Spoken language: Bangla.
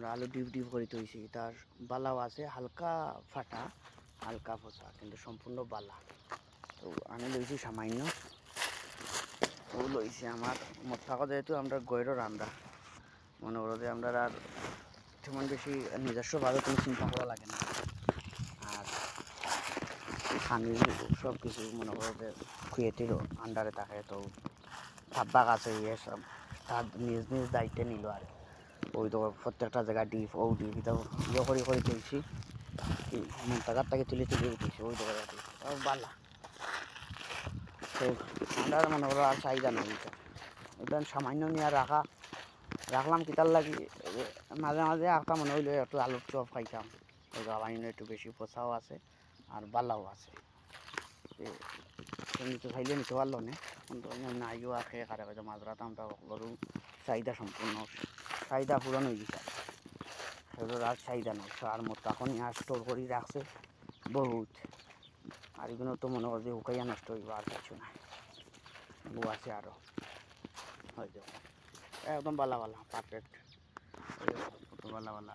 আমরা আলু ডিপ ডিপ করে তৈছি, তার বালাও আছে হালকা ফাটা হালকা ফসা, কিন্তু সম্পূর্ণ বালা। তো আমি লইছি সামান্য, ও লইছে আমার মোট থাকা, যেহেতু আমরা গয়রো রান্না মনে করো যে আমরা আর তেমন বেশি নিজস্বভাবে কোনো চিন্তা করা লাগে না। আর খানির সব কিছু মনে করো যে কুয়েতির আন্ডারে থাকে, তো সাব্বাক আছে ইয়ে সব তার নিজ নিজ দায়িত্বে নিল। আর ওই তো প্রত্যেকটা জায়গায় ডিপ ও ডিপ এটা ইয়ে করে করে তুলছি, মন্তাগারটাকে তুলে তুলে উঠেছি ওই তো বালা। তো আমরা মনে করো আর চাহিদা নেই এটা, এটা সামান্য নিয়ে রাখলাম কিতার লাগি। মাঝে মাঝে একটা মনে হইলো একটু আলুর চপ খাইতাম, ওই সামান্য একটু বেশি পচাও আছে আর বালাও আছে। নিতে চাইলে নিতে পারলো না, কিন্তু নাইও আর খেয়ে খারাপ হয়েছে মাঝরাতে আমরা গরু চাহিদা সম্পূর্ণ চাহিদা পূরণ হয়ে গেছে। সেগুলোর আর চাহিদা নেই, আর মতো এখন আর স্টোর করে রাখছে বহুত। আর এগুলো তো মনে করছে উকাইয়া নষ্ট হইব, আর কিছু না, বউ আছে আরও হয়ে যাবে একদম বালা বালা পারফেক্ট, কত বালা বালা।